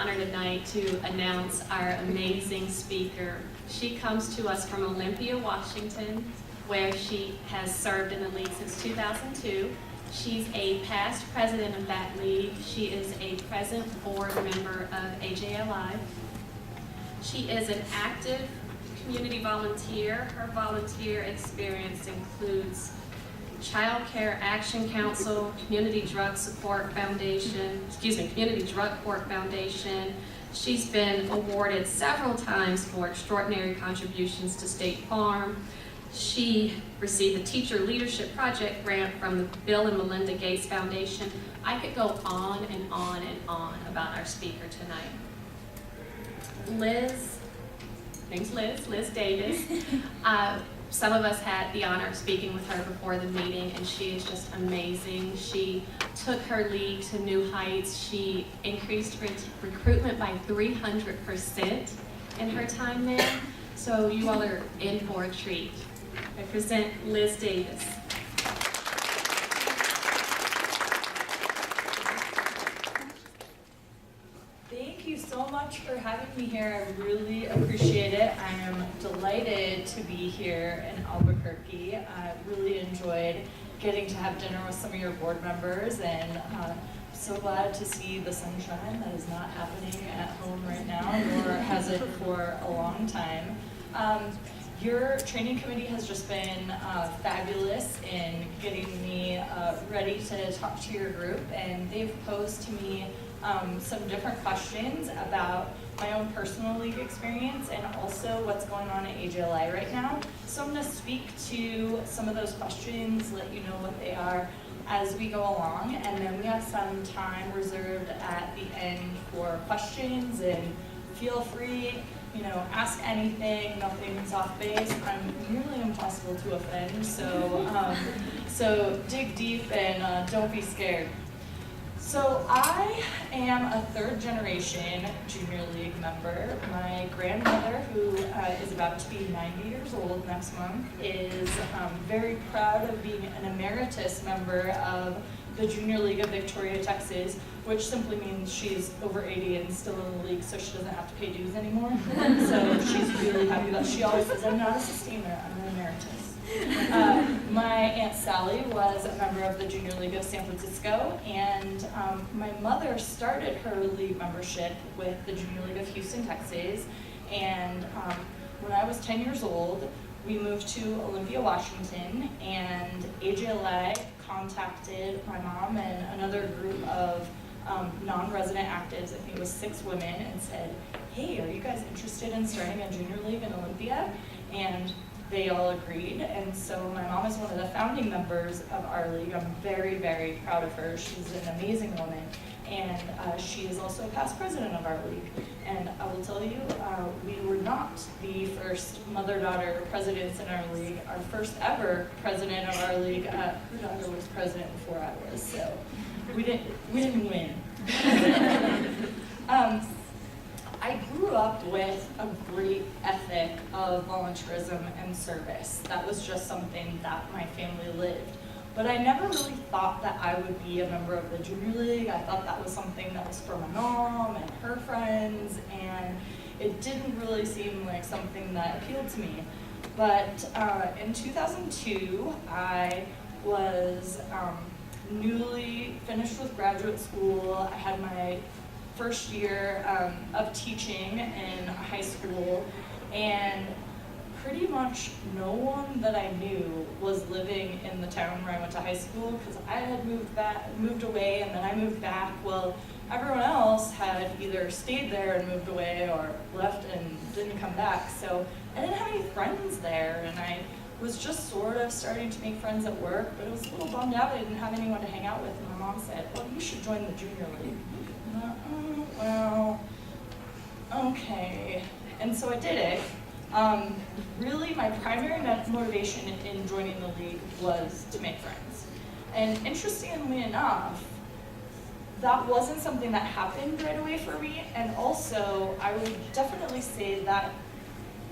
honor tonight to announce our amazing speaker. She comes to us from Olympia, Washington, where she has served in the league since 2002. She's a past president of that league. She is a present board member of AJLI. She is an active community volunteer. Her volunteer experience includes Child Care Action Council, Community Drug Court Foundation. She's been awarded several times for extraordinary contributions to State Farm. She received the Teacher Leadership Project grant from the Bill and Melinda Gates Foundation. I could go on and on and on about our speaker tonight. Liz Davis. Some of us had the honor of speaking with her before the meeting, and she is just amazing. She took her league to new heights. She increased recruitment by 300% in her time there. So you all are in for a treat. I present Liz Davis. Thank you so much for having me here. I really appreciate it. I am delighted to be here in Albuquerque. I really enjoyed getting to have dinner with some of your board members, and so glad to see the sunshine that is not happening at home right now, nor has it for a long time. Your training committee has just been fabulous in getting me ready to talk to your group, and they've posed to me some different questions about my own personal league experience and also what's going on at AJLI right now. So I'm going to speak to some of those questions, let you know what they are as we go along, and then we have some time reserved at the end for questions, and feel free, ask anything, nothing's off base. I'm nearly impossible to offend, so dig deep and don't be scared. So I am a third generation Junior League member. My grandmother, who is about to be 90 years old next month, is very proud of being an emeritus member of the Junior League of Victoria, Texas, which simply means she's over 80 and still in the league, so she doesn't have to pay dues anymore. So she's really happy about it. She always says, I'm not a sustainer, I'm an emeritus. My Aunt Sally was a member of the Junior League of San Francisco, and my mother started her league membership with the Junior League of Houston, Texas, and when I was 10 years old, we moved to Olympia, Washington, and AJLA contacted my mom and another group of non-resident actives, I think it was 6 women, and said, hey, are you guys interested in starting a Junior League in Olympia? And they all agreed, and so my mom is one of the founding members of our league. I'm very, very proud of her. She's an amazing woman, and she is also a past president of our league. And I will tell you, we were not the first mother-daughter presidents in our league. Our first ever president of our league, her daughter was president before I was, so we didn't win. I grew up with a great ethic of volunteerism and service. That was just something that my family lived. But I never really thought that I would be a member of the Junior League. I thought that was something that was for my mom and her friends, and it didn't really seem like something that appealed to me. But in 2002, I was newly finished with graduate school. I had my first year of teaching in high school, and pretty much no one that I knew was living in the town where I went to high school, because I had moved away, and then I moved back. Well, everyone else had either stayed there and moved away or left and didn't come back, so I didn't have any friends there, and I was just sort of starting to make friends at work, but I was a little bummed out I didn't have anyone to hang out with, and my mom said, well, you should join the Junior League. And I thought, well, okay, and so I did it. Really, my primary motivation in joining the league was to make friends. And interestingly enough, that wasn't something that happened right away for me, and also I would definitely say that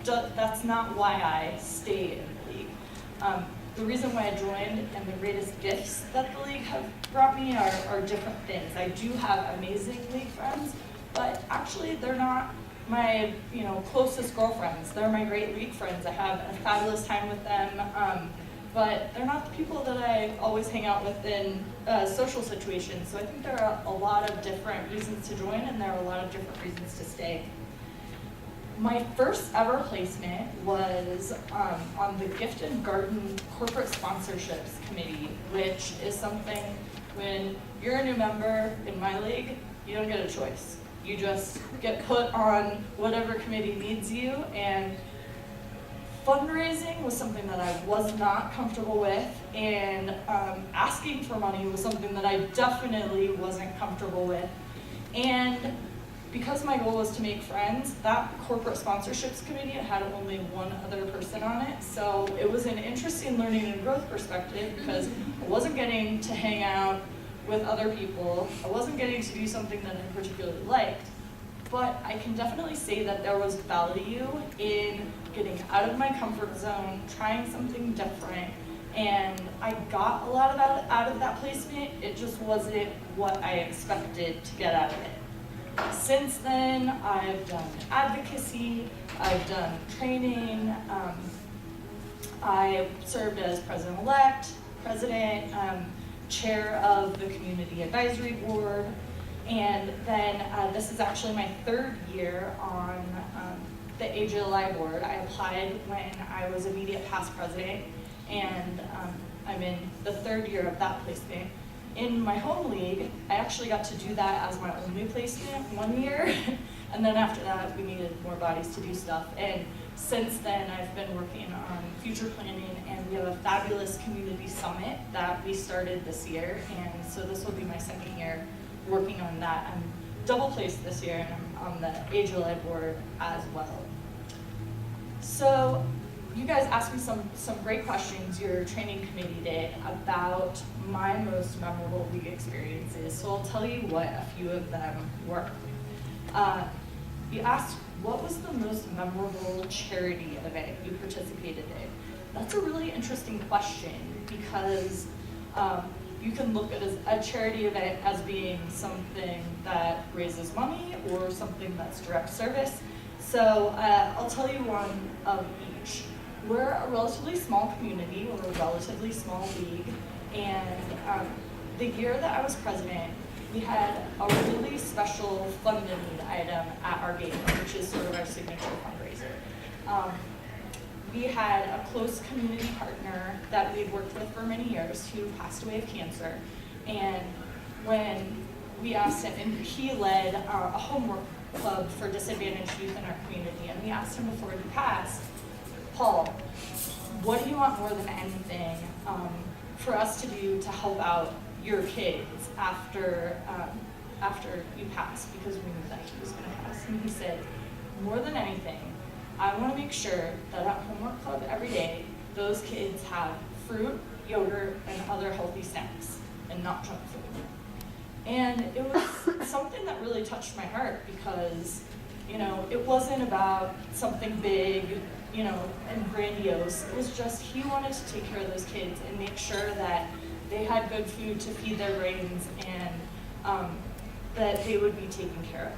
that's not why I stayed in the league. The reason why I joined and the greatest gifts that the league have brought me are different things. I do have amazing league friends, but actually they're not my closest girlfriends. They're my great league friends. I have a fabulous time with them, but they're not the people that I always hang out with in social situations. So I think there are a lot of different reasons to join, and there are a lot of different reasons to stay. My first ever placement was on the Gift and Garden Corporate Sponsorships Committee, which is something, when you're a new member in my league, you don't get a choice. You just get put on whatever committee needs you, and fundraising was something that I was not comfortable with, and asking for money was something that I definitely wasn't comfortable with. And because my goal was to make friends, that corporate sponsorships committee had only one other person on it. So it was an interesting learning and growth perspective, because I wasn't getting to hang out with other people. I wasn't getting to do something that I particularly liked. But I can definitely say that there was value in getting out of my comfort zone, trying something different, and I got a lot of that out of that placement. It just wasn't what I expected to get out of it. Since then, I've done advocacy, I've done training, I served as president-elect, president, chair of the community advisory board, and then this is actually my third year on the AJLI board. I applied when I was immediate past president, and I'm in the third year of that placement. In my home league, I actually got to do that as my only placement 1 year, and then after that we needed more bodies to do stuff. And since then I've been working on future planning, and we have a fabulous community summit that we started this year, and so this will be my second year working on that. I'm double placed this year, and I'm on the AJLI board as well. So you guys asked me some great questions, your training committee did, about my most memorable league experiences. So I'll tell you what a few of them were. You asked, what was the most memorable charity event you participated in? That's a really interesting question, because you can look at a charity event as being something that raises money or something that's direct service. So I'll tell you one of each. We're a relatively small community, we're a relatively small league, and the year that I was president, we had a really special fund and need item at our game, which is sort of our signature fundraiser. We had a close community partner that we'd worked with for many years who passed away of cancer, and when we asked him, and he led a homework club for disadvantaged youth in our community, and we asked him before he passed, Paul, what do you want more than anything for us to do to help out your kids after you pass, because we knew that he was going to pass? And he said, more than anything, I want to make sure that at homework club every day, those kids have fruit, yogurt, and other healthy snacks, and not junk food. And it was something that really touched my heart, because, it wasn't about something big, and grandiose. It was just, he wanted to take care of those kids and make sure that they had good food to feed their brains, and that they would be taken care of.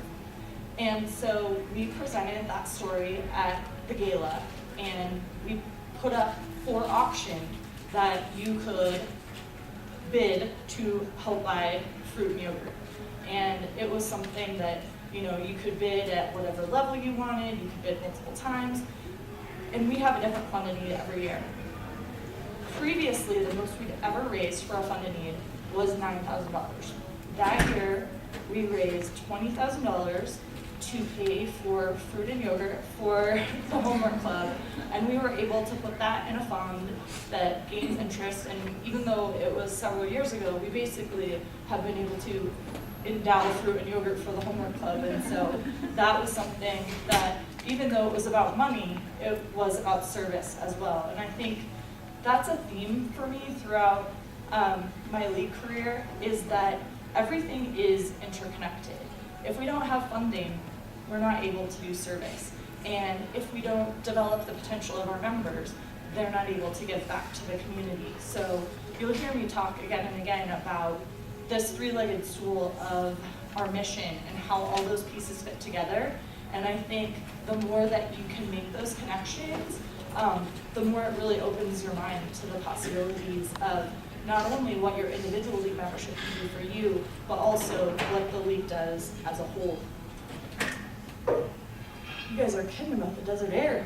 And so we presented that story at the gala, and we put up for auction that you could bid to help buy fruit and yogurt. And it was something that, you could bid at whatever level you wanted, you could bid multiple times, and we have a different fund and need every year. Previously, the most we'd ever raised for a fund and need was $9,000. That year, we raised $20,000 to pay for fruit and yogurt for the homework club, and we were able to put that in a fund that gains interest. And even though it was several years ago, we basically have been able to endow fruit and yogurt for the homework club. And so that was something that, even though it was about money, it was about service as well. And I think that's a theme for me throughout my league career, is that everything is interconnected. If we don't have funding, we're not able to do service. And if we don't develop the potential of our members, they're not able to give back to the community. So you'll hear me talk again and again about this three-legged stool of our mission and how all those pieces fit together. And I think the more that you can make those connections, the more it really opens your mind to the possibilities of not only what your individual league membership can do for you, but also what the league does as a whole. You guys are kidding about the desert air.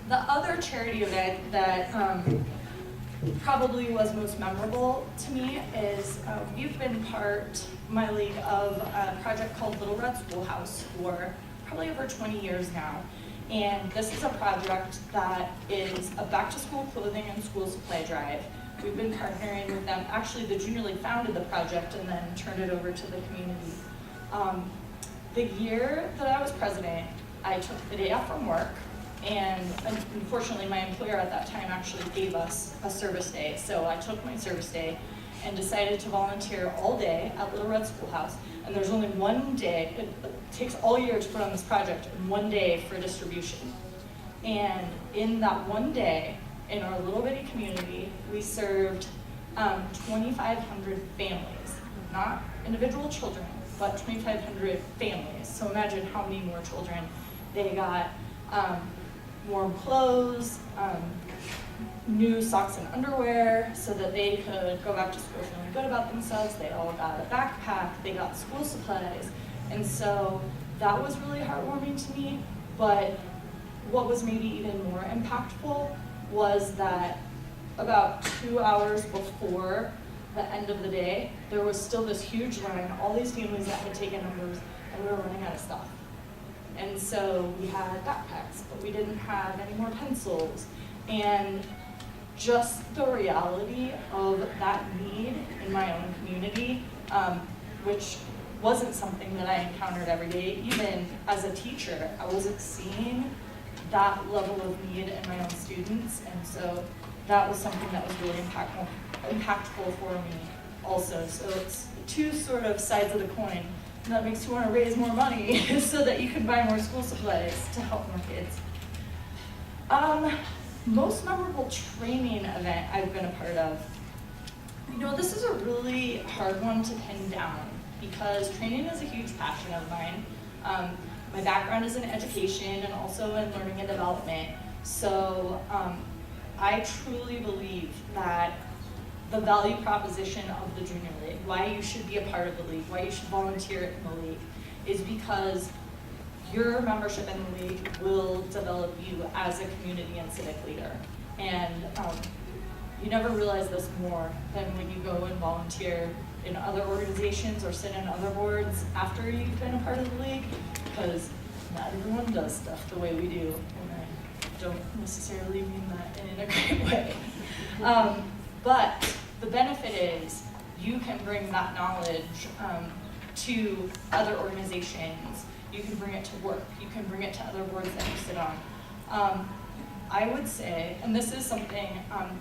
The other charity event that probably was most memorable to me is we've been part, my league, of a project called Little Red Schoolhouse for probably over 20 years now. And this is a project that is a back-to-school clothing and school supply drive. We've been partnering with them. Actually, the Junior League founded the project and then turned it over to the community. The year that I was president, I took the day off from work, and unfortunately my employer at that time actually gave us a service day. So I took my service day and decided to volunteer all day at Little Red Schoolhouse. And there's only one day, it takes all year to put on this project, and one day for distribution. And in that one day, in our little bitty community, we served 2,500 families, not individual children, but 2,500 families. So imagine how many more children. They got warm clothes, new socks and underwear so that they could go back to school feeling good about themselves. They all got a backpack, they got school supplies. And so that was really heartwarming to me. But what was maybe even more impactful was that about 2 hours before the end of the day, there was still this huge line, all these families that had taken numbers, and we were running out of stuff. And so we had backpacks, but we didn't have any more pencils. And just the reality of that need in my own community, which wasn't something that I encountered every day. Even as a teacher, I wasn't seeing that level of need in my own students. And so that was something that was really impactful for me also. So it's two sort of sides of the coin. And that makes you want to raise more money so that you can buy more school supplies to help more kids. Most memorable training event I've been a part of. You know, this is a really hard one to pin down because training is a huge passion of mine. My background is in education and also in learning and development. So I truly believe that the value proposition of the Junior League, why you should be a part of the league, why you should volunteer in the league, is because your membership in the league will develop you as a community and civic leader. And you never realize this more than when you go and volunteer in other organizations or sit in other boards after you've been a part of the league, because not everyone does stuff the way we do, and I don't necessarily mean that in a great way. But the benefit is you can bring that knowledge to other organizations. You can bring it to work. You can bring it to other boards that you sit on. I would say, and this is something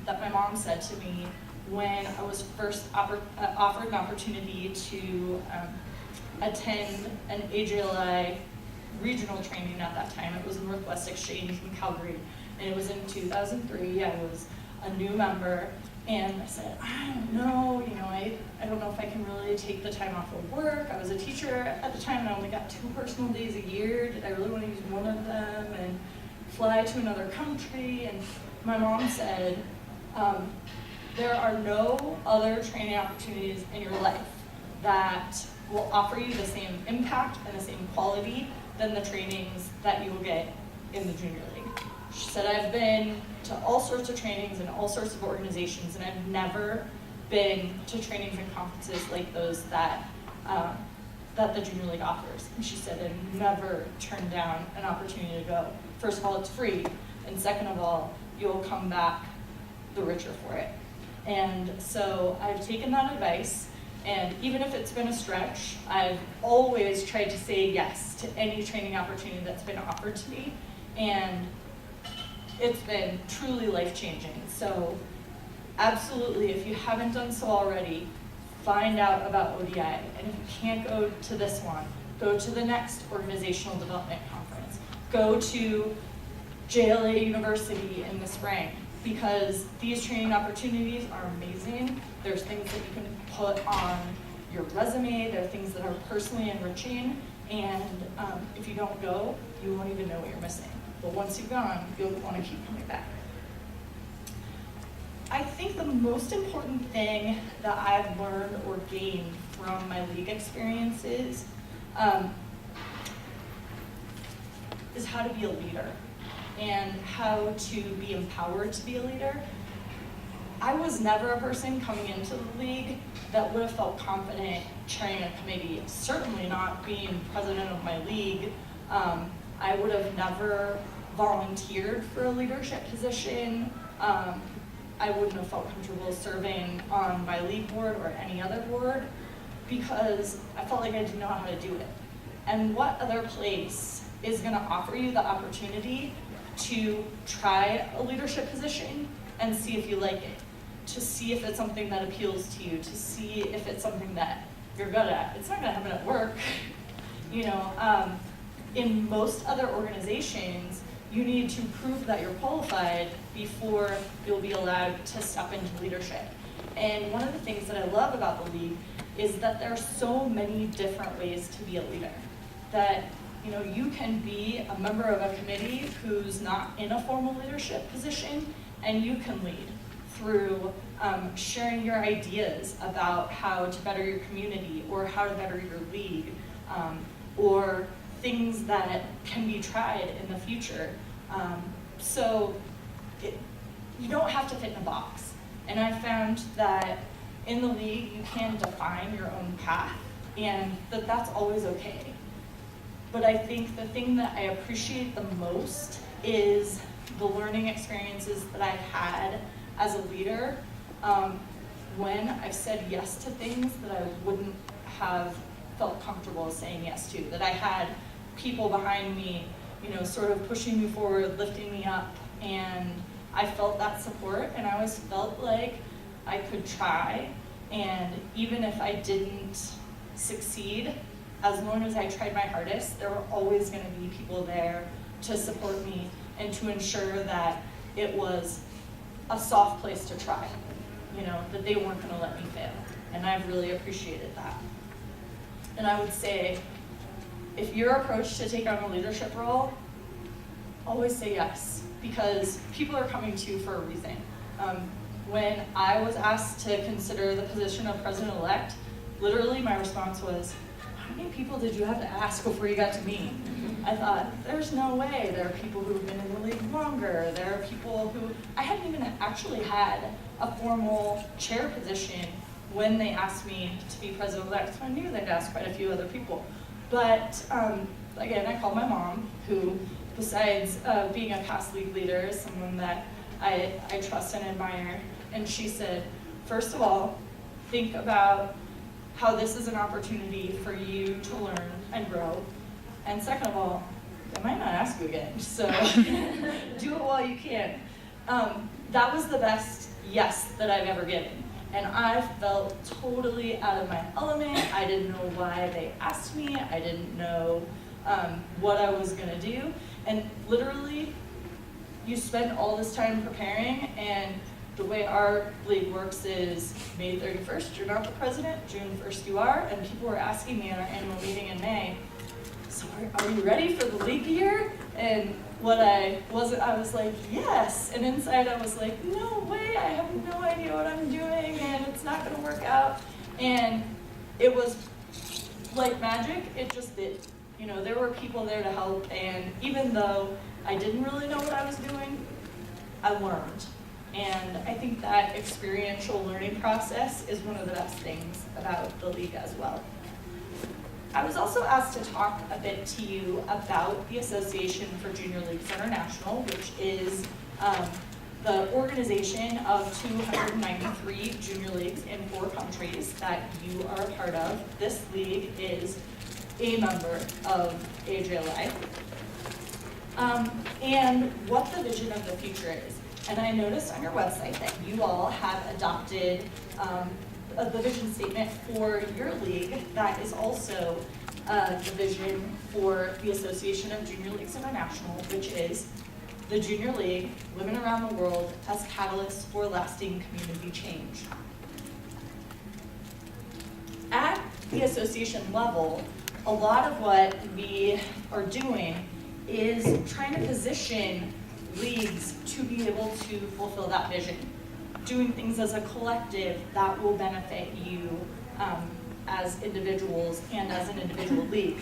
that my mom said to me when I was first offered an opportunity to attend an AJLI regional training at that time. It was Northwest Exchange in Calgary, and it was in 2003. I was a new member, and I said, I don't know, I don't know if I can really take the time off of work. I was a teacher at the time, and I only got 2 personal days a year. Did I really want to use one of them and fly to another country? And my mom said, there are no other training opportunities in your life that will offer you the same impact and the same quality than the trainings that you will get in the Junior League. She said, I've been to all sorts of trainings and all sorts of organizations, and I've never been to trainings and conferences like those that the Junior League offers. And she said, I've never turned down an opportunity to go. First of all, it's free, and second of all, you'll come back the richer for it. And so I've taken that advice, and even if it's been a stretch, I've always tried to say yes to any training opportunity that's been offered to me, and it's been truly life-changing. So absolutely, if you haven't done so already, find out about ODI. And if you can't go to this one, go to the next organizational development conference. Go to JLA University in the spring. because these training opportunities are amazing. There's things that you can put on your resume, there are things that are personally enriching, and if you don't go, you won't even know what you're missing. But once you've gone, you'll want to keep coming back. I think the most important thing that I've learned or gained from my league experiences is how to be a leader and how to be empowered to be a leader. I was never a person coming into the league that would have felt confident chairing a committee, certainly not being president of my league. I would have never volunteered for a leadership position. I wouldn't have felt comfortable serving on my league board or any other board because I felt like I didn't know how to do it. And what other place is gonna offer you the opportunity to try a leadership position and see if you like it, to see if it's something that appeals to you, to see if it's something that you're good at. It's not gonna happen at work. You know, in most other organizations, you need to prove that you're qualified before you'll be allowed to step into leadership. And one of the things that I love about the league is that there are so many different ways to be a leader. That, you know, you can be a member of a committee who's not in a formal leadership position, and you can lead through sharing your ideas about how to better your community or how to better your league, or things that can be tried in the future. You don't have to fit in a box. And I found that in the league, you can define your own path, and that's always okay. But I think the thing that I appreciate the most is the learning experiences that I've had as a leader when I've said yes to things that I wouldn't have felt comfortable saying yes to, that I had people behind me, you know, sort of pushing me forward, lifting me up, and I felt that support, and I always felt like I could try, and even if I didn't succeed, as long as I tried my hardest, there were always going to be people there to support me and to ensure that it was a soft place to try, you know, that they weren't going to let me fail, and I've really appreciated that. And I would say, if your approach to take on a leadership role, always say yes, because people are coming to you for a reason. When I was asked to consider the position of president-elect, literally my response was, how many people did you have to ask before you got to me? I thought, there's no way. There are people who have been in the league longer. There are people who, I hadn't even actually had a formal chair position when they asked me to be president-elect, so I knew they'd ask quite a few other people. But again, I called my mom, who, besides being a past league leader, is someone that I trust and admire. And she said, first of all, think about how this is an opportunity for you to learn and grow. And second of all, I might not ask you again, so do it while you can. That was the best yes that I've ever given. And I felt totally out of my element. I didn't know why they asked me. I didn't know what I was gonna do. And literally, you spend all this time preparing, and the way our league works is May 31st, you're not the president, June 1st you are, and people were asking me at our annual meeting in May, so are you ready for the league year? And what I was like, yes, and inside I was like, no way, I have no idea what I'm doing, and it's not gonna work out. And it was like magic, it just did. You know, there were people there to help, and even though I didn't really know what I was doing, I learned. And I think that experiential learning process is one of the best things about the league as well. I was also asked to talk a bit to you about the Association for Junior Leagues International, which is the organization of 293 junior leagues in 4 countries that you are a part of. This league is a member of AJLI. And what the vision of the future is. And I noticed on your website that you all have adopted the vision statement for your league that is also the vision for the Association of Junior Leagues International, which is the Junior League, Women Around the World as Catalysts for Lasting Community Change. At the association level, a lot of what we are doing is trying to position leagues to be able to fulfill that vision, doing things as a collective that will benefit you as individuals and as an individual league.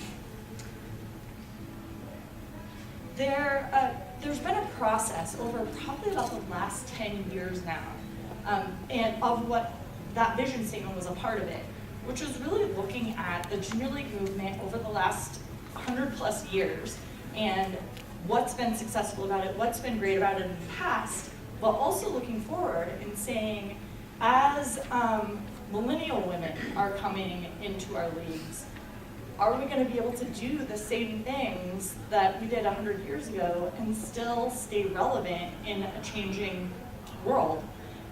There's been a process over probably about the last 10 years now, and of what that vision statement was a part of it, which was really looking at the Junior League movement over the last 100+ years and what's been successful about it, what's been great about it in the past, but also looking forward and saying, as millennial women are coming into our leagues, are we going to be able to do the same things that we did 100 years ago and still stay relevant in a changing world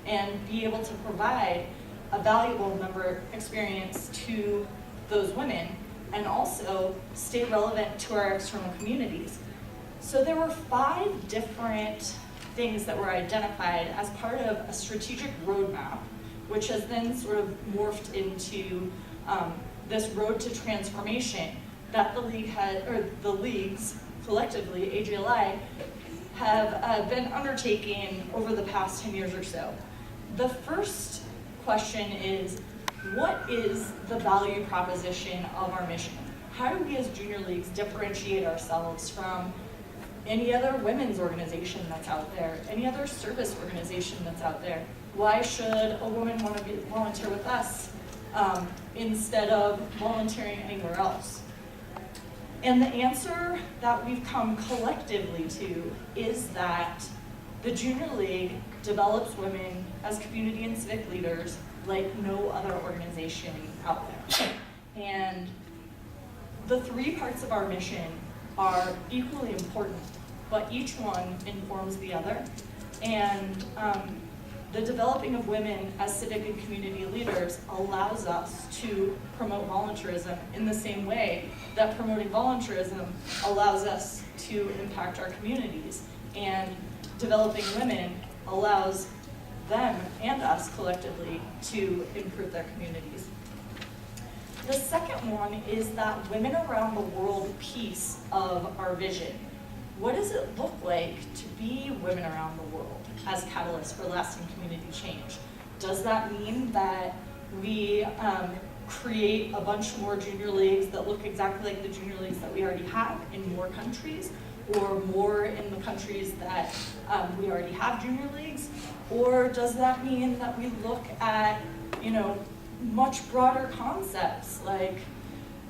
and be able to provide a valuable member experience to those women and also stay relevant to our external communities? So there were 5 different things that were identified as part of a strategic roadmap, which has then sort of morphed into this road to transformation that the leagues collectively, AJLI, have been undertaking over the past 10 years or so. The first question is, what is the value proposition of our mission? How do we as junior leagues differentiate ourselves from any other women's organization that's out there, any other service organization that's out there? Why should a woman want to volunteer with us instead of volunteering anywhere else? And the answer that we've come collectively to is that the Junior League develops women as community and civic leaders like no other organization out there. And the 3 parts of our mission are equally important, but each one informs the other. And the developing of women as civic and community leaders allows us to promote volunteerism in the same way that promoting volunteerism allows us to impact our communities. And developing women allows them and us collectively to improve their communities. The second one is that Women Around the World piece of our vision. What does it look like to be women around the world as catalysts for lasting community change? Does that mean that we create a bunch more junior leagues that look exactly like the junior leagues that we already have in more countries, or more in the countries that we already have junior leagues? Or does that mean that we look at, much broader concepts like,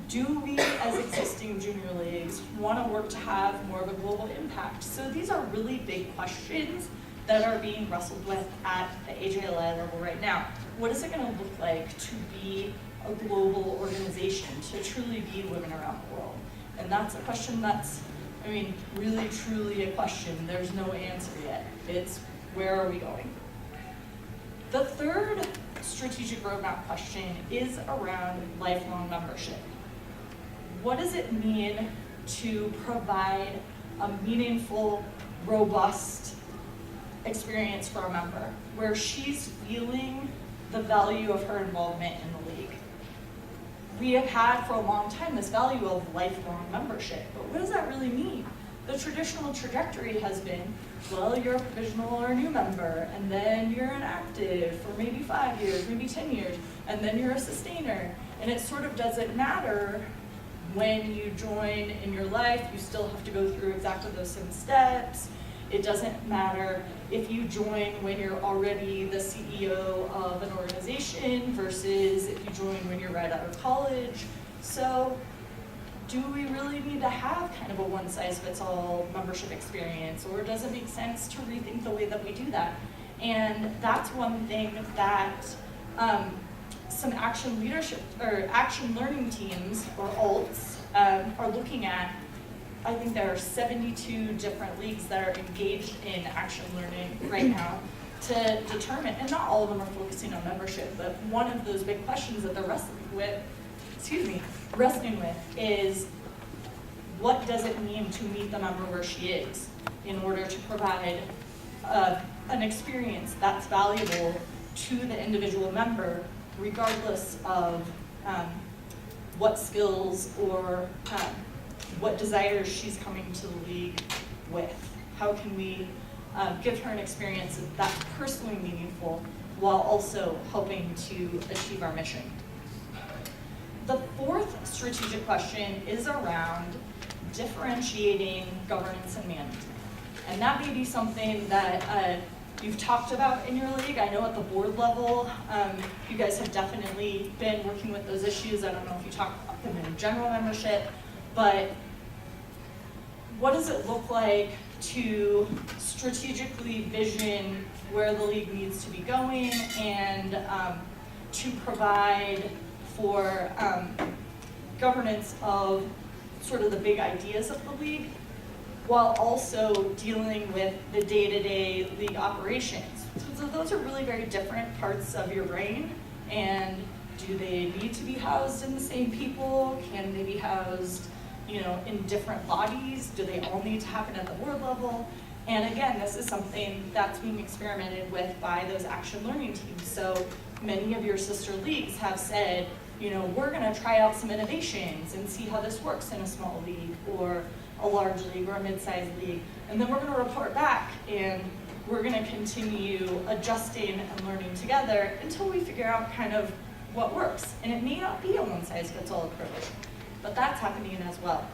do we as existing junior leagues want to work to have more of a global impact? So these are really big questions that are being wrestled with at the AJLI level right now. What is it going to look like to be a global organization, to truly be women around the world? And that's a question that's, really truly a question. There's no answer yet. It's, where are we going? The third strategic roadmap question is around lifelong membership. What does it mean to provide a meaningful, robust experience for a member where she's feeling the value of her involvement in the league? We have had for a long time this value of lifelong membership, but what does that really mean? The traditional trajectory has been, well, you're a provisional or a new member, and then you're an active for maybe 5 years, maybe 10 years, and then you're a sustainer. And it sort of doesn't matter when you join in your life, you still have to go through exactly those same steps. It doesn't matter if you join when you're already the CEO of an organization versus if you join when you're right out of college. So do we really need to have kind of a one-size-fits-all membership experience, or does it make sense to rethink the way that we do that? And that's one thing that some action leadership or action learning teams, or ALTs, are looking at. I think there are 72 different leagues that are engaged in action learning right now to determine, and not all of them are focusing on membership, but one of those big questions that they're wrestling with is, what does it mean to meet the member where she is in order to provide an experience that's valuable to the individual member, regardless of what skills or what desires she's coming to the league with. How can we give her an experience that's personally meaningful while also helping to achieve our mission? The fourth strategic question is around differentiating governance and management. And that may be something that you've talked about in your league. I know at the board level, you guys have definitely been working with those issues. I don't know if you talk about them in general membership, but what does it look like to strategically vision where the league needs to be going and to provide for governance of sort of the big ideas of the league, while also dealing with the day-to-day league operations. So those are really very different parts of your brain, and do they need to be housed in the same people? Can they be housed, in different bodies? Do they all need to happen at the board level? And again, this is something that's being experimented with by those action learning teams. So many of your sister leagues have said, we're gonna try out some innovations and see how this works in a small league or a large league or a mid-sized league. And then we're gonna report back and we're gonna continue adjusting and learning together until we figure out kind of what works. And it may not be a one-size-fits-all approach, but that's happening as well.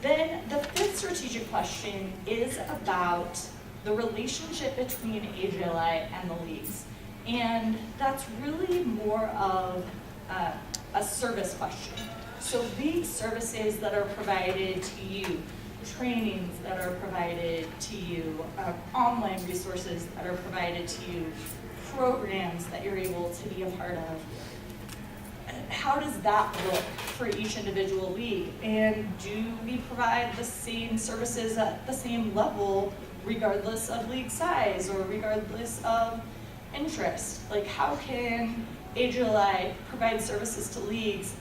Then the fifth strategic question is about the relationship between AJLI and the leagues. And that's really more of a service question. So league services that are provided to you, trainings that are provided to you, online resources that are provided to you, programs that you're able to be a part of. How does that look for each individual league? And do we provide the same services at the same level regardless of league size or regardless of interest? Like, how can AJLI provide services to leagues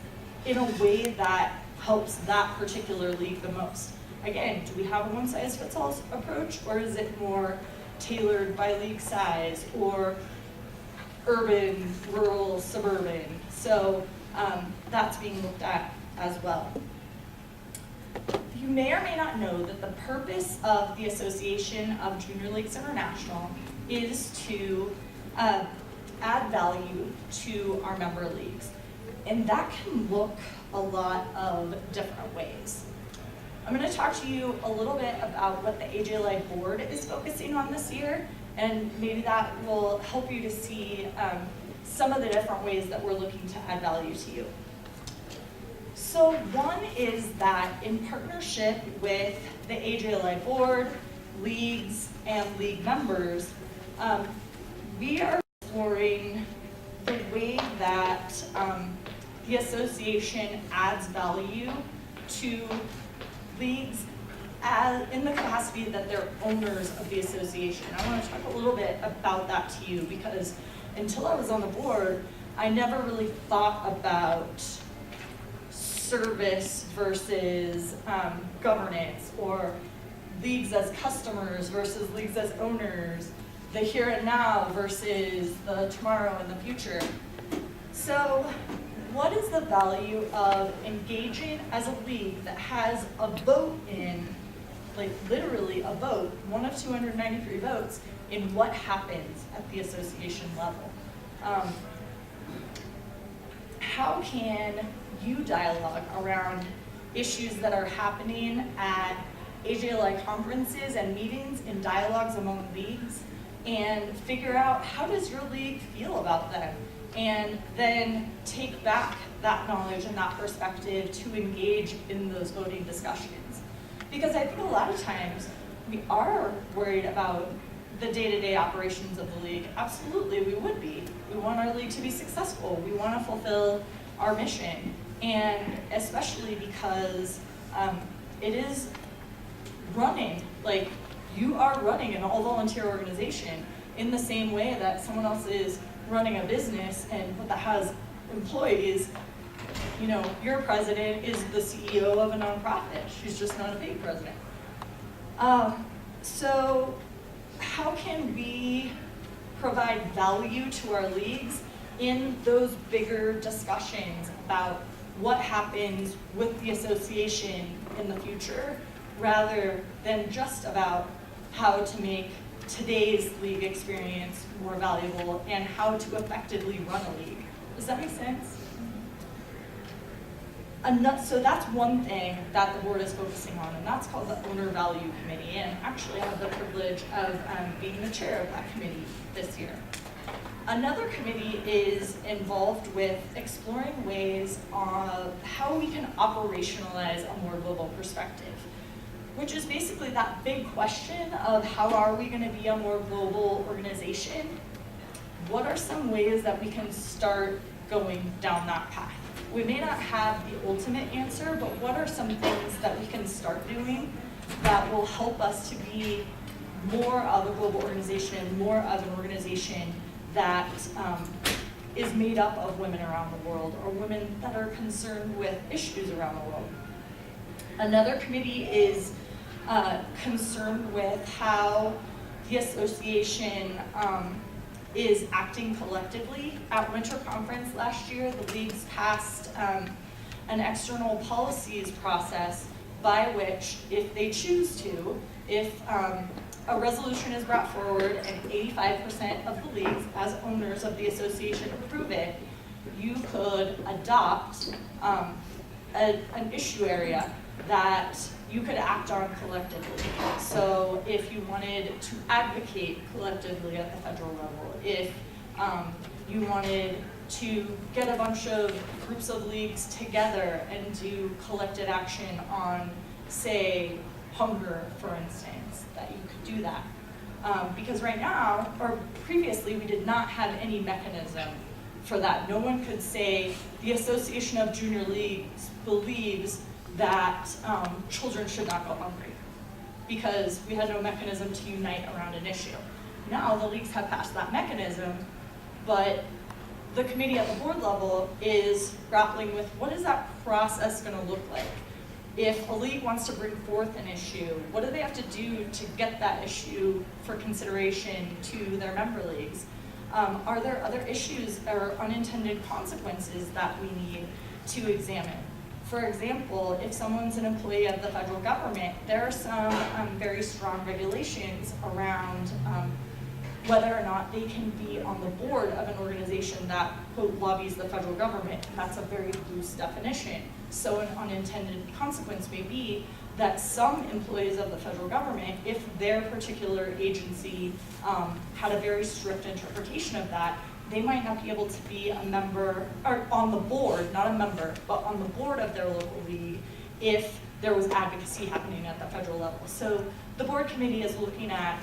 in a way that helps that particular league the most? Again, do we have a one-size-fits-all approach, or is it more tailored by league size or urban, rural, suburban? So that's being looked at as well. You may or may not know that the purpose of the Association of Junior Leagues International is to add value to our member leagues. And that can look a lot of different ways. I'm going to talk to you a little bit about what the AJLI board is focusing on this year, and maybe that will help you to see some of the different ways that we're looking to add value to you. So one is that in partnership with the AJLI board, leagues, and league members, we are exploring the way that the association adds value to leagues in the capacity that they're owners of the association. I want to talk a little bit about that to you, because until I was on the board, I never really thought about service versus governance, or leagues as customers versus leagues as owners, the here and now versus the tomorrow and the future. So what is the value of engaging as a league that has a vote in, like literally a vote, one of 293 votes in what happens at the association level? How can you dialogue around issues that are happening at AJLI conferences and meetings and dialogues among leagues, and figure out how does your league feel about them, and then take back that knowledge and that perspective to engage in those voting discussions? Because I think a lot of times we are worried about the day-to-day operations of the league. Absolutely, we would be. We want our league to be successful. We want to fulfill our mission. And especially because it is running, like you are running an all-volunteer organization in the same way that someone else is running a business and that has employees. you know, your president is the CEO of a nonprofit. She's just not a paid president. So how can we provide value to our leagues in those bigger discussions about what happens with the association in the future, rather than just about how to make today's league experience more valuable and how to effectively run a league? Does that make sense? So that's one thing that the board is focusing on, and that's called the Owner Value Committee. And actually I have the privilege of being the chair of that committee this year. Another committee is involved with exploring ways of how we can operationalize a more global perspective, which is basically that big question of how are we going to be a more global organization? What are some ways that we can start going down that path? We may not have the ultimate answer, but what are some things that we can start doing that will help us to be more of a global organization, more of an organization that is made up of women around the world, or women that are concerned with issues around the world? Another committee is concerned with how the association is acting collectively. At Winter Conference last year, the leagues passed an external policies process by which, if they choose to, if a resolution is brought forward and 85% of the leagues as owners of the association approve it, you could adopt an issue area that you could act on collectively. So if you wanted to advocate collectively at the federal level, if you wanted to get a bunch of groups of leagues together and do collective action on, say, hunger, for instance, that you could do that. Because right now, or previously, we did not have any mechanism for that. No one could say, the Association of Junior Leagues believes that children should not go hungry, because we had no mechanism to unite around an issue. Now the leagues have passed that mechanism, but the committee at the board level is grappling with what is that process going to look like? If a league wants to bring forth an issue, what do they have to do to get that issue for consideration to their member leagues? Are there other issues or unintended consequences that we need to examine? For example, if someone's an employee of the federal government, there are some very strong regulations around whether or not they can be on the board of an organization that, quote, lobbies the federal government. That's a very loose definition. So an unintended consequence may be that some employees of the federal government, if their particular agency had a very strict interpretation of that, they might not be able to be a member, or on the board, not a member, but on the board of their local league if there was advocacy happening at the federal level. So the board committee is looking at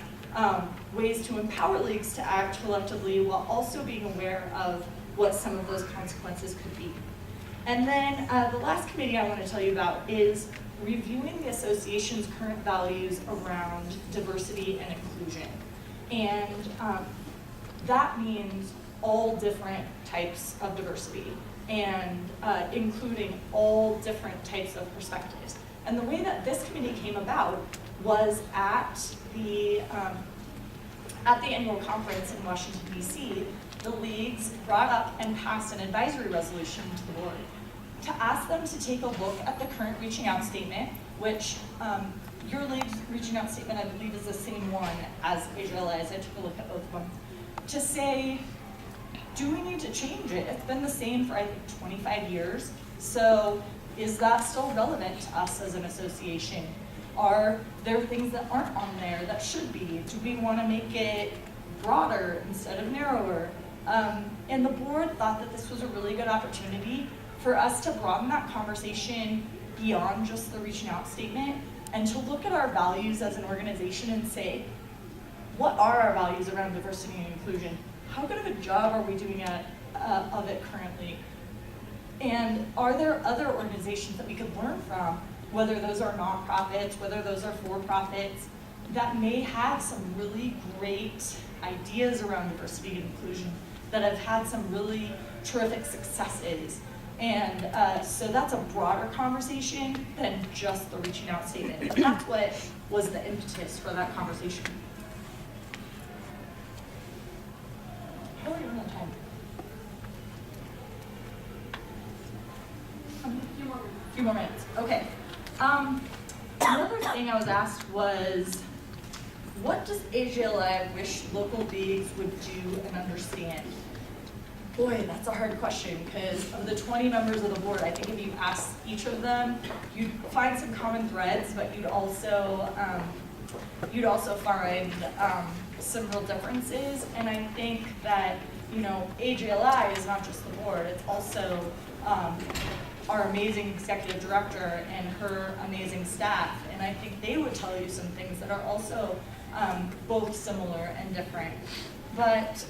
ways to empower leagues to act collectively while also being aware of what some of those consequences could be. And then the last committee I want to tell you about is reviewing the association's current values around diversity and inclusion. And that means all different types of diversity and including all different types of perspectives. And the way that this committee came about was at the annual conference in Washington, D.C., the leagues brought up and passed an advisory resolution to the board to ask them to take a look at the current reaching out statement, which your league's reaching out statement, I believe, is the same one as AJLI's. I took a look at both of them, to say, do we need to change it? It's been the same for, I think, 25 years. So is that still relevant to us as an association? Are there things that aren't on there that should be? Do we want to make it broader instead of narrower? And the board thought that this was a really good opportunity for us to broaden that conversation beyond just the reaching out statement and to look at our values as an organization and say, what are our values around diversity and inclusion? How good of a job are we doing of it currently? And are there other organizations that we could learn from, whether those are nonprofits, whether those are for-profits, that may have some really great ideas around diversity and inclusion, that have had some really terrific successes, And so that's a broader conversation than just the reaching out statement. But that's what was the impetus for that conversation. How are we doing on time? A few more minutes. Okay. Another thing I was asked was, what does AJLI wish local leagues would do and understand? Boy, that's a hard question, because of the 20 members of the board, I think if you ask each of them, you'd find some common threads, but you'd also find some real differences. And I think that, you know, AJLI is not just the board, it's also our amazing executive director and her amazing staff. And I think they would tell you some things that are also both similar and different. But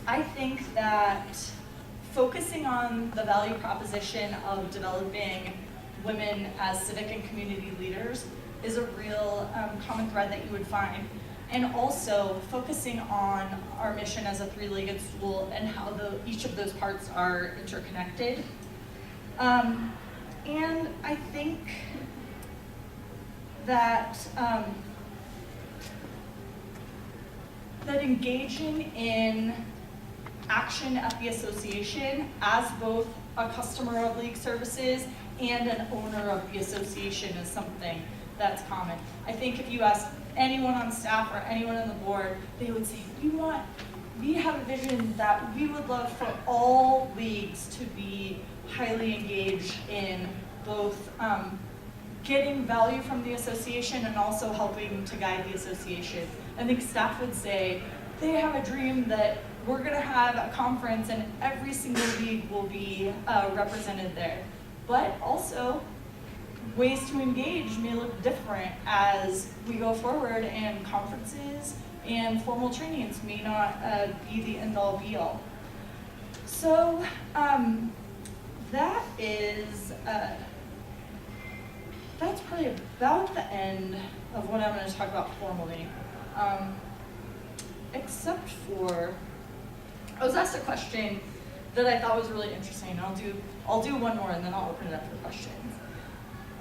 I think that focusing on the value proposition of developing women as civic and community leaders is a real common thread that you would find. And also focusing on our mission as a three-legged stool and how each of those parts are interconnected. And I think that that engaging in action at the association as both a customer of league services and an owner of the association is something that's common. I think if you ask anyone on staff or anyone on the board, they would say, we have a vision that we would love for all leagues to be highly engaged in both getting value from the association and also helping to guide the association. I think staff would say they have a dream that we're gonna have a conference and every single league will be represented there. But also, ways to engage may look different as we go forward, and conferences and formal trainings may not be the end-all be-all. So that's probably about the end of what I'm going to talk about formally. Except for, I was asked a question that I thought was really interesting. I'll do one more and then I'll open it up for questions.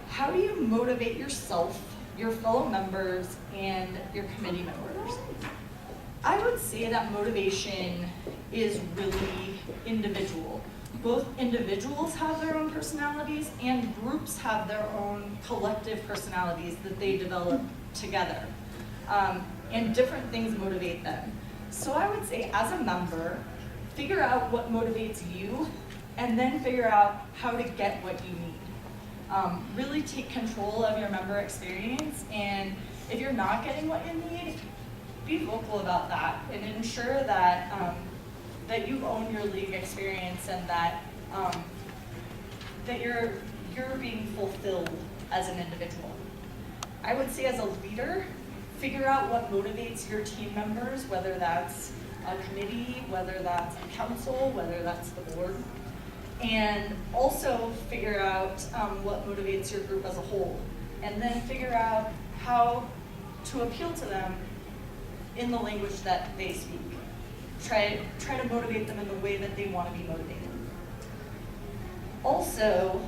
How do you motivate yourself, your fellow members, and your committee members? I would say that motivation is really individual. Both individuals have their own personalities and groups have their own collective personalities that they develop together. And different things motivate them. So I would say, as a member, figure out what motivates you and then figure out how to get what you need. Really take control of your member experience, and if you're not getting what you need, be vocal about that and ensure that that you own your league experience and that that you're being fulfilled as an individual. I would say, as a leader, figure out what motivates your team members, whether that's a committee, whether that's a council, whether that's the board, and also figure out what motivates your group as a whole, and then figure out how to appeal to them in the language that they speak. Try to motivate them in the way that they want to be motivated. Also,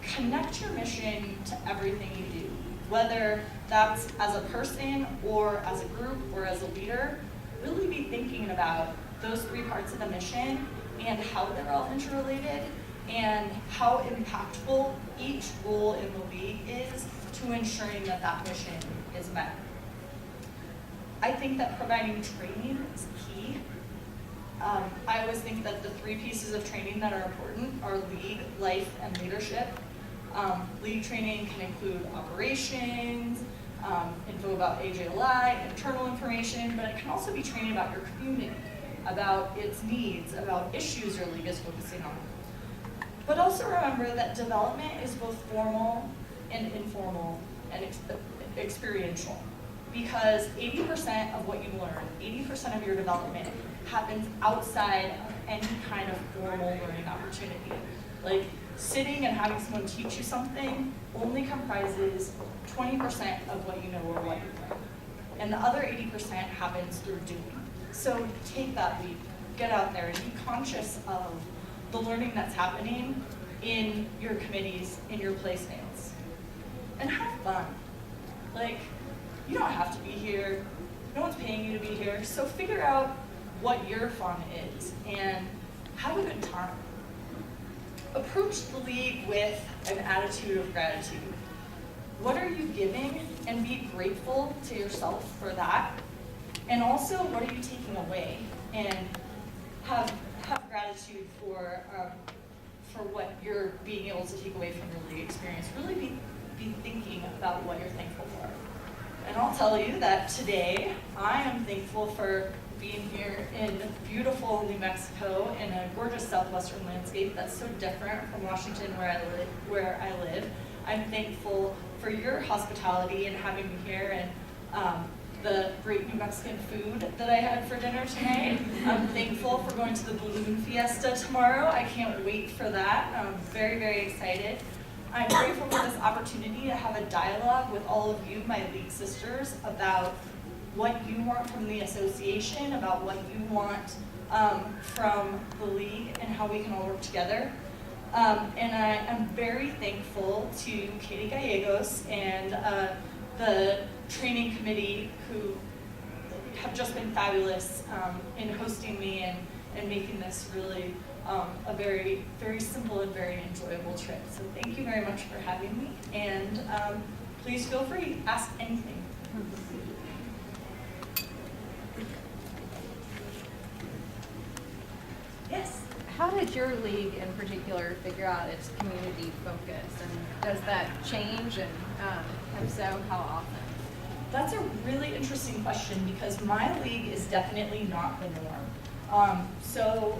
connect your mission to everything you do, whether that's as a person or as a group or as a leader. Really be thinking about those three parts of the mission and how they're all interrelated and how impactful each role in the league is to ensuring that that mission is met. I think that providing training is key. I always think that the three pieces of training that are important are league, life, and leadership. League training can include operations, info about AJLI, internal information, but it can also be training about your community, about its needs, about issues your league is focusing on. But also remember that development is both formal and informal and experiential, because 80% of what you learn, 80% of your development happens outside of any kind of formal learning opportunity. Like, sitting and having someone teach you something only comprises 20% of what you know or what you learn. And the other 80% happens through doing. So take that leap, get out there, and be conscious of the learning that's happening in your committees, in your placemates. And have fun. Like, you don't have to be here. No one's paying you to be here. So figure out what your fun is and have a good time. Approach the league with an attitude of gratitude. What are you giving? And be grateful to yourself for that. And also, what are you taking away? And have gratitude for what you're being able to take away from your league experience. Really be thinking about what you're thankful for. And I'll tell you that today, I am thankful for being here in beautiful New Mexico in a gorgeous southwestern landscape that's so different from Washington where I live. I'm thankful for your hospitality and having me here and the great New Mexican food that I had for dinner tonight. I'm thankful for going to the Balloon Fiesta tomorrow. I can't wait for that. I'm very, very excited. I'm grateful for this opportunity to have a dialogue with all of you, my league sisters, about what you want from the association, about what you want from the league, and how we can all work together. And I am very thankful to Katie Gallegos and the training committee who have just been fabulous in hosting me and making this really a very, very simple and very enjoyable trip. So thank you very much for having me, and please feel free, ask anything. Yes? How did your league in particular figure out its community focus, and does that change, and if so, how often? That's a really interesting question because my league is definitely not the norm. So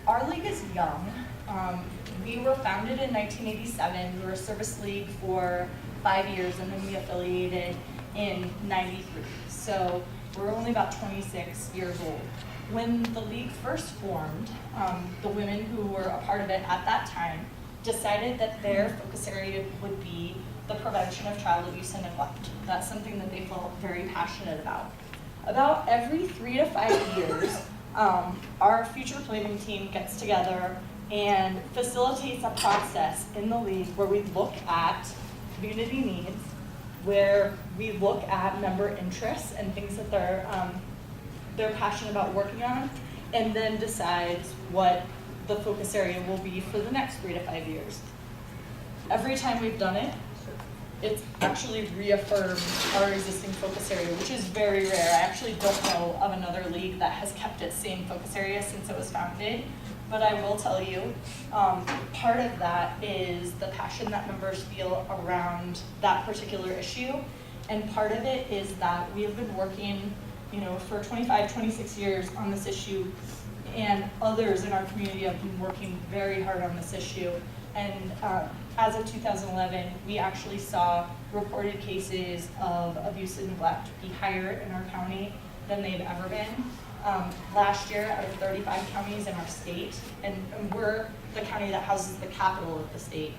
our league is young. We were founded in 1987. We were a service league for 5 years, and then we affiliated in '93. So we're only about 26 years old. When the league first formed, the women who were a part of it at that time decided that their focus area would be the prevention of child abuse and neglect. That's something that they felt very passionate about. About every 3 to 5 years, our future planning team gets together and facilitates a process in the league where we look at community needs, where we look at member interests and things that they're passionate about working on, and then decides what the focus area will be for the next 3 to 5 years. Every time we've done it, it's actually reaffirmed our existing focus area, which is very rare. I actually don't know of another league that has kept its same focus area since it was founded, but I will tell you, part of that is the passion that members feel around that particular issue, and part of it is that we have been working for 25, 26 years on this issue, and others in our community have been working very hard on this issue. And as of 2011, we actually saw reported cases of abuse and neglect be higher in our county than they've ever been. Last year, out of 35 counties in our state, and we're the county that houses the capital of the state,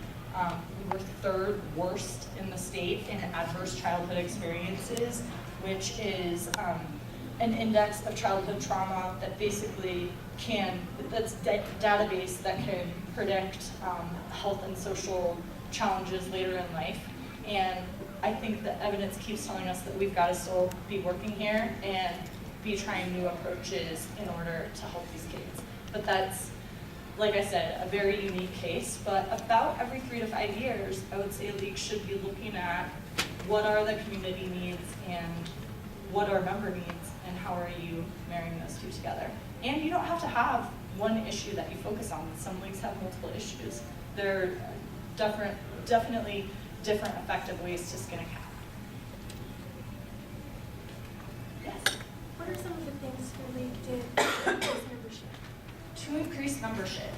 we were third worst in the state in adverse childhood experiences, which is an index of childhood trauma that basically that's database that can predict health and social challenges later in life. And I think the evidence keeps telling us that we've got to still be working here and be trying new approaches in order to help these kids. But that's, like I said, a very unique case. But about every 3 to 5 years, I would say leagues should be looking at what are the community needs and what are member needs, and how are you marrying those two together. And you don't have to have one issue that you focus on. Some leagues have multiple issues. There are definitely different effective ways to skin a cat. Yes? What are some of the things your league did to increase membership? To increase membership.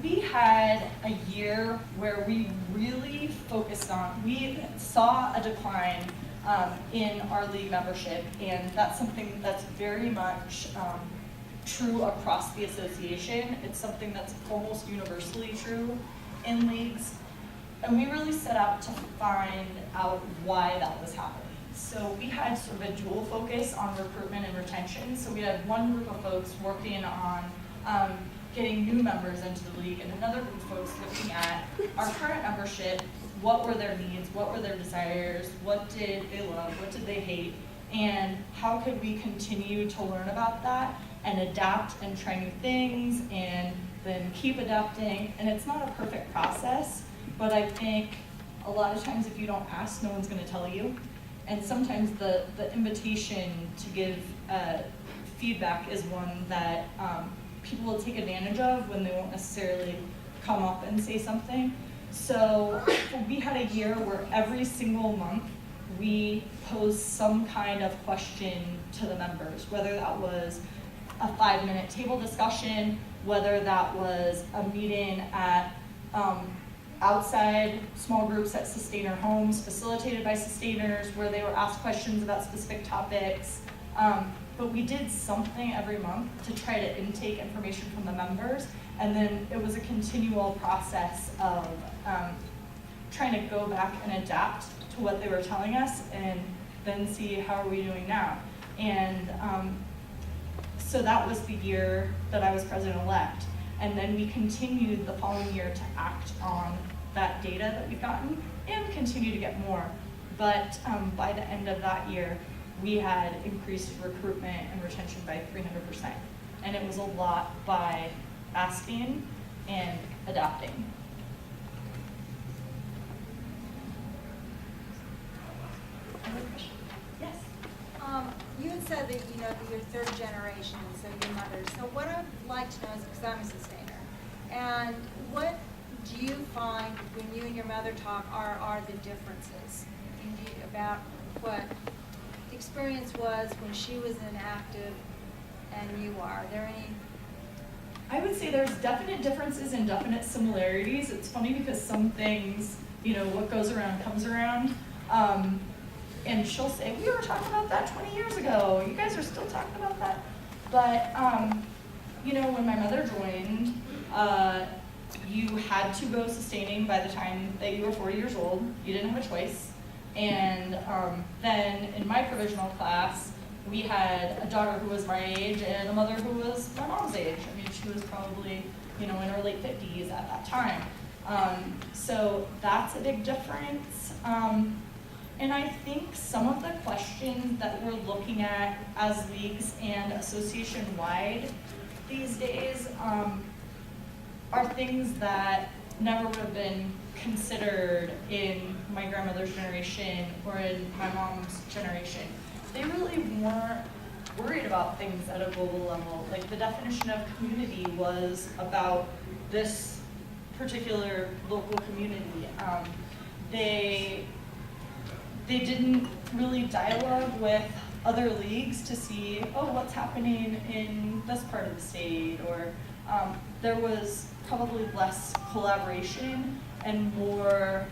We had a year where we really focused on, we saw a decline in our league membership, and that's something that's very much true across the association. It's something that's almost universally true in leagues, and we really set out to find out why that was happening. So we had sort of a dual focus on recruitment and retention. So we had one group of folks working on getting new members into the league, and another group of folks looking at our current membership, what were their needs, what were their desires, what did they love, what did they hate, and how could we continue to learn about that and adapt and try new things and then keep adapting. And it's not a perfect process, but I think a lot of times if you don't ask, no one's going to tell you. And sometimes the invitation to give feedback is one that people will take advantage of when they won't necessarily come up and say something. So we had a year where every single month we posed some kind of question to the members, whether that was a 5-minute table discussion, whether that was a meeting at outside small groups at sustainer homes facilitated by sustainers where they were asked questions about specific topics. But we did something every month to try to intake information from the members, and then it was a continual process of trying to go back and adapt to what they were telling us and then see how are we doing now. And so that was the year that I was president-elect. And then we continued the following year to act on that data that we've gotten and continue to get more. But by the end of that year, we had increased recruitment and retention by 300%. And it was a lot by asking and adapting. Another question? Yes. You had said that, you know, that you're third generation, so your mother. So what I'd like to know is, because I'm a sustainer, and what do you find when you and your mother talk are the differences about what the experience was when she was inactive and you are? Are there any? I would say there's definite differences and definite similarities. It's funny because some things, you know, what goes around comes around. And she'll say, we were talking about that 20 years ago. You guys are still talking about that. But, you know, when my mother joined, you had to go sustaining by the time that you were 40 years old. You didn't have a choice. And then in my provisional class, we had a daughter who was my age and a mother who was my mom's age. I mean, she was probably, you know, in her late 50s at that time. So that's a big difference. And I think some of the questions that we're looking at as leagues and association-wide these days are things that never would have been considered in my grandmother's generation or in my mom's generation. They really weren't worried about things at a global level. Like the definition of community was about this particular local community. They didn't really dialogue with other leagues to see, oh, what's happening in this part of the state, or there was probably less collaboration and more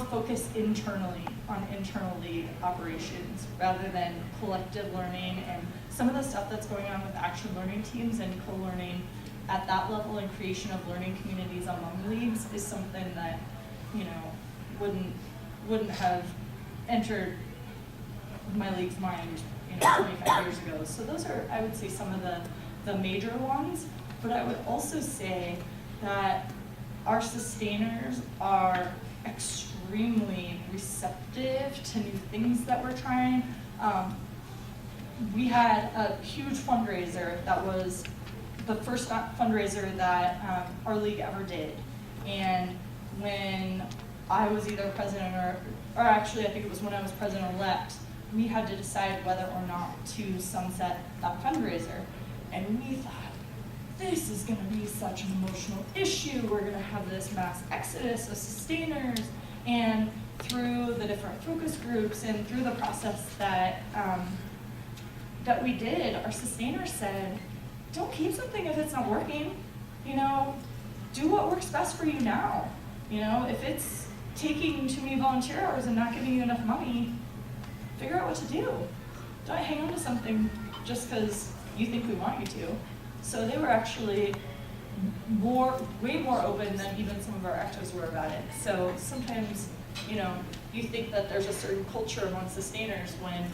focus internally on internal league operations rather than collective learning and some of the stuff that's going on with action learning teams and co-learning at that level and creation of learning communities among leagues is something that, you know, wouldn't have entered my league's mind, you know, 25 years ago. So those are, I would say, some of the major ones. But I would also say that our sustainers are extremely receptive to new things that we're trying. We had a huge fundraiser that was the first fundraiser that our league ever did. And when I was either president or actually I think it was when I was president-elect, we had to decide whether or not to sunset that fundraiser. And we thought, this is gonna be such an emotional issue. We're gonna have this mass exodus of sustainers. And through the different focus groups and through the process that we did, our sustainers said, don't keep something if it's not working. You know, do what works best for you now. You know, if it's taking too many volunteer hours and not giving you enough money, figure out what to do. Don't hang on to something just because you think we want you to. So they were actually way more open than even some of our actives were about it. So sometimes, you know, you think that there's a certain culture among sustainers when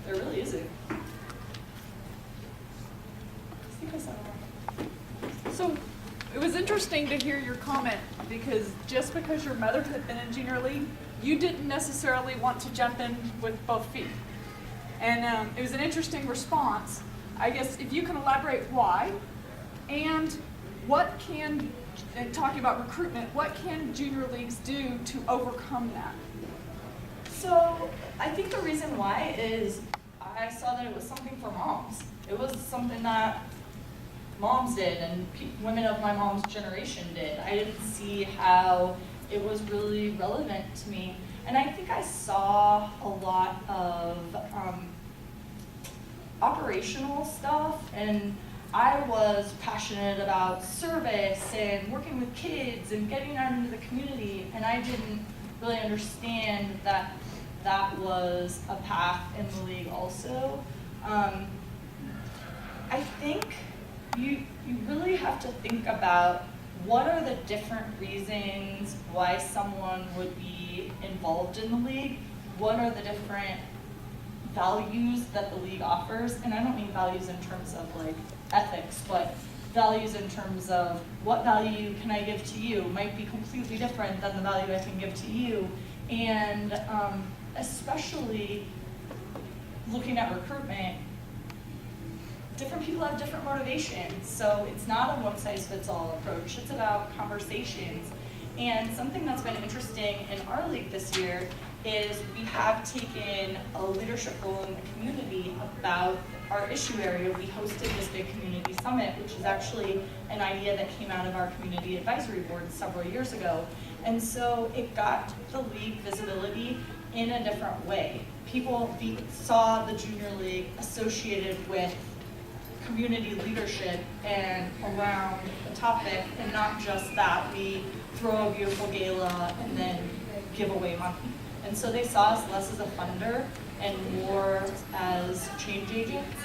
there really isn't. I think I said a lot. interesting to hear your comment, because just because your mother had been in Junior League, you didn't necessarily want to jump in with both feet. And it was an interesting response. I guess if you can elaborate why, and what can, and talking about recruitment, what can junior leagues do to overcome that? So I think the reason why is I saw that it was something for moms. It was something that moms did and women of my mom's generation did. I didn't see how it was really relevant to me. And I think I saw a lot of operational stuff, and I was passionate about service and working with kids and getting out into the community, and I didn't really understand that that was a path in the league also. I think you really have to think about what are the different reasons why someone would be involved in the league, what are the different values that the league offers, and I don't mean values in terms of like ethics, but values in terms of what value can I give to you might be completely different than the value I can give to you, and especially looking at recruitment, different people have different motivations, so it's not a one-size-fits-all approach. It's about conversations. And something that's been interesting in our league this year is we have taken a leadership role in the community about our issue area. We hosted this big community summit, which is actually an idea that came out of our community advisory board several years ago. And so it got the league visibility in a different way. People saw the Junior League associated with community leadership and around the topic, and not just that we throw a beautiful gala and then give away money. And so they saw us less as a funder and more as change agents.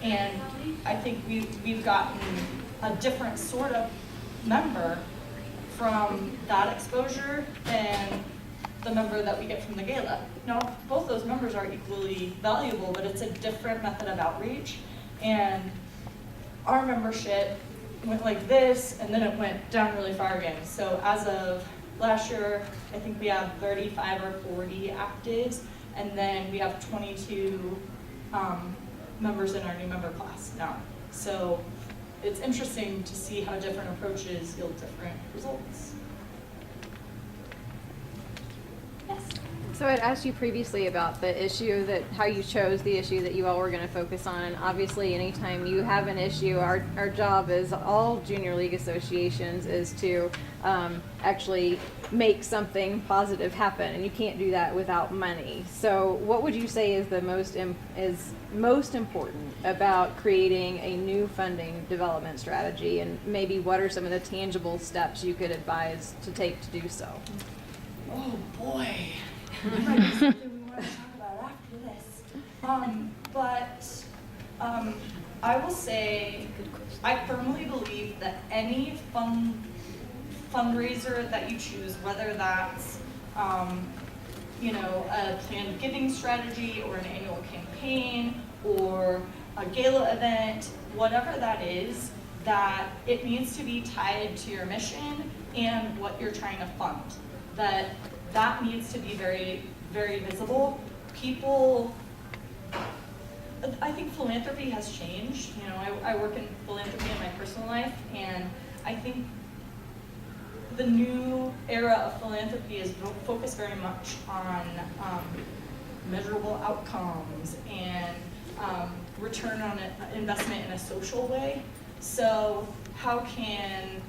And I think we've gotten a different sort of member from that exposure than the member that we get from the gala. Now, both those members are equally valuable, but it's a different method of outreach. And our membership went like this, and then it went down really far again. So as of last year, I think we have 35 or 40 actives, and then we have 22 members in our new member class now. So it's interesting to see how different approaches yield different results. Yes? So I'd asked you previously about the issue, that how you chose the issue that you all were going to focus on. And obviously, anytime you have an issue, our job as all junior league associations is to actually make something positive happen, and you can't do that without money. So what would you say is the most important about creating a new funding development strategy, and maybe what are some of the tangible steps you could advise to take to do so? Oh boy. That might be something we want to talk about after this. I will say, I firmly believe that any fundraiser that you choose, whether that's a planned giving strategy or an annual campaign or a gala event, whatever that is, that it needs to be tied to your mission and what you're trying to fund. That needs to be very, very visible. I think philanthropy has changed. I work in philanthropy in my personal life, and I think the new era of philanthropy is focused very much on measurable outcomes and return on investment in a social way. So how can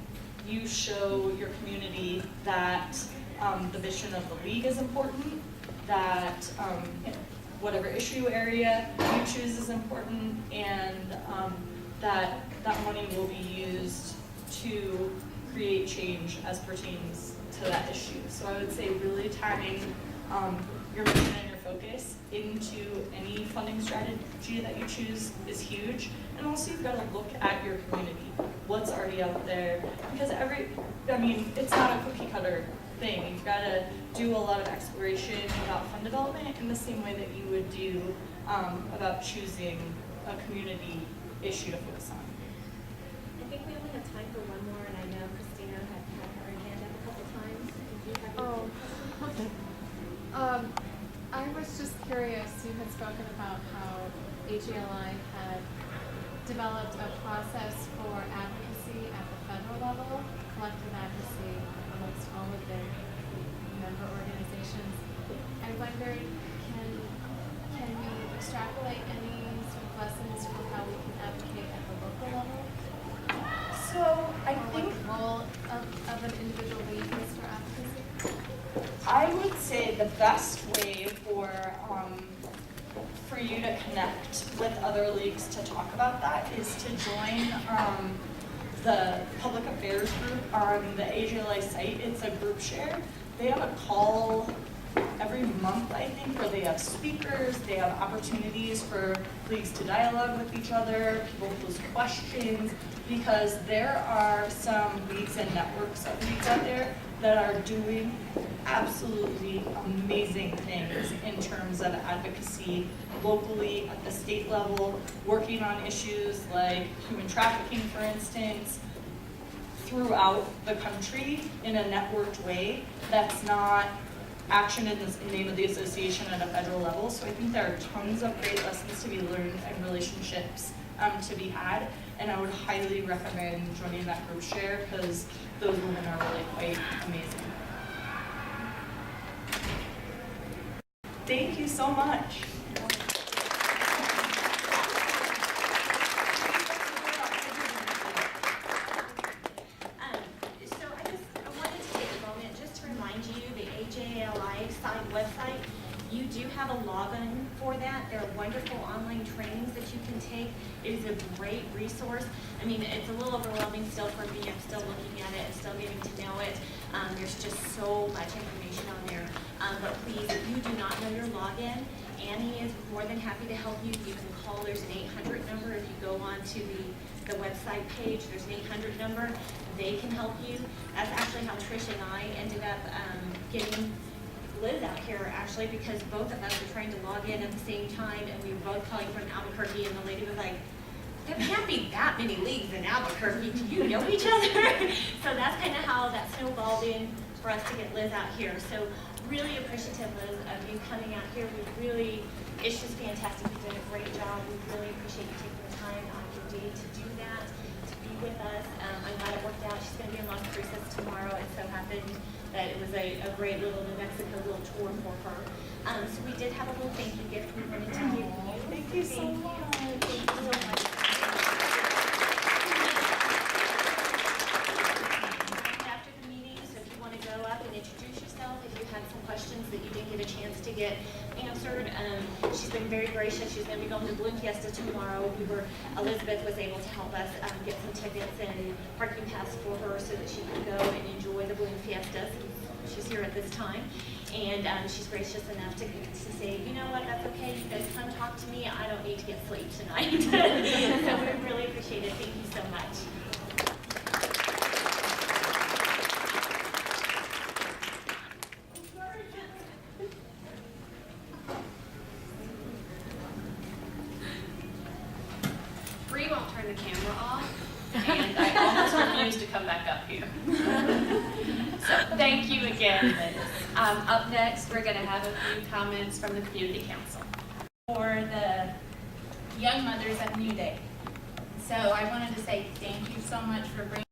you show your community that the mission of the league is important, that whatever issue area you choose is important, and that money will be used to create change as pertains to that issue. So I would say really tying your mission and your focus into any funding strategy that you choose is huge. And also you've got to look at your community, what's already out there, because it's not a cookie cutter thing. You've got to do a lot of exploration about fund development in the same way that you would do about choosing a community issue to focus on. think we only have time for one more, and I know Christina had her hand up a couple times. Did you have any questions? I was just curious, you had spoken about how AJLI had developed a process for advocacy at the federal level, collective advocacy amongst all of the member organizations. I wondered, can we extrapolate any sort of lessons for how we can advocate at the local level? So I Or what think the role of an individual league is for advocacy? I would say the best way for you to connect with other leagues to talk about that is to join the public affairs group on the AJLI site. It's a group share. They have a call every month, I think, where they have speakers, they have opportunities for leagues to dialogue with each other, people pose questions, because there are some leagues and networks of leagues out there that are doing absolutely amazing things in terms of advocacy locally at the state level, working on issues like human trafficking, for instance, throughout the country in a networked way that's not action in the name of the association at a federal level. So I think there are tons of great lessons to be learned and relationships to be had. And I would highly recommend joining that group share because those women are really quite amazing. Thank you so much. So I wanted to take a moment just to remind you, the AJLI site website, you do have a login for that. There are wonderful online trainings that you can take. It is a great resource. I mean, it's a little overwhelming still for me. I'm still looking at it and still getting to know it. There's just so much information on there. But please, if you do not know your login, Annie is more than happy to help you. You can call. There's an 800 number. If you go on to the website page, there's an 800 number. They can help you. That's actually how Trish and I ended up getting Liz out here, actually, because both of us were trying to log in at the same time, and we were both calling from Albuquerque, and the lady was like, there can't be that many leagues in Albuquerque. Do you know each other? So that's kind of how that snowballed in for us to get Liz out here. So really appreciative, Liz, of you coming out here. It's just fantastic. You did a great job. We really appreciate you taking the time out of your day to do that, to be with us. I'm glad it worked out. She's going to be in Las Cruces tomorrow. It so happened that it was a great little New Mexico little tour for her. So we did have a little thank you gift we wanted to give you. Thank you so much. Thank you so much. After the meeting, so if you want to go up and introduce yourself, if you had some questions that you didn't get a chance to get answered, she's been very gracious. She's going to be going to Balloon Fiesta tomorrow. Elizabeth was able to help us get some tickets and parking pass for her so that she can go and enjoy the Balloon Fiesta. She's here at this time, and she's gracious enough to say, you know what, that's okay. You guys come talk to me. I don't need to get sleep tonight. So we really appreciate it. Thank you so much. Bree won't turn the camera off, and I almost refuse to come back up here. So thank you again, Liz. Up next, we're going to have a few comments from the Community Council. For the young mothers of New Day. So I wanted to say thank you so much for bringing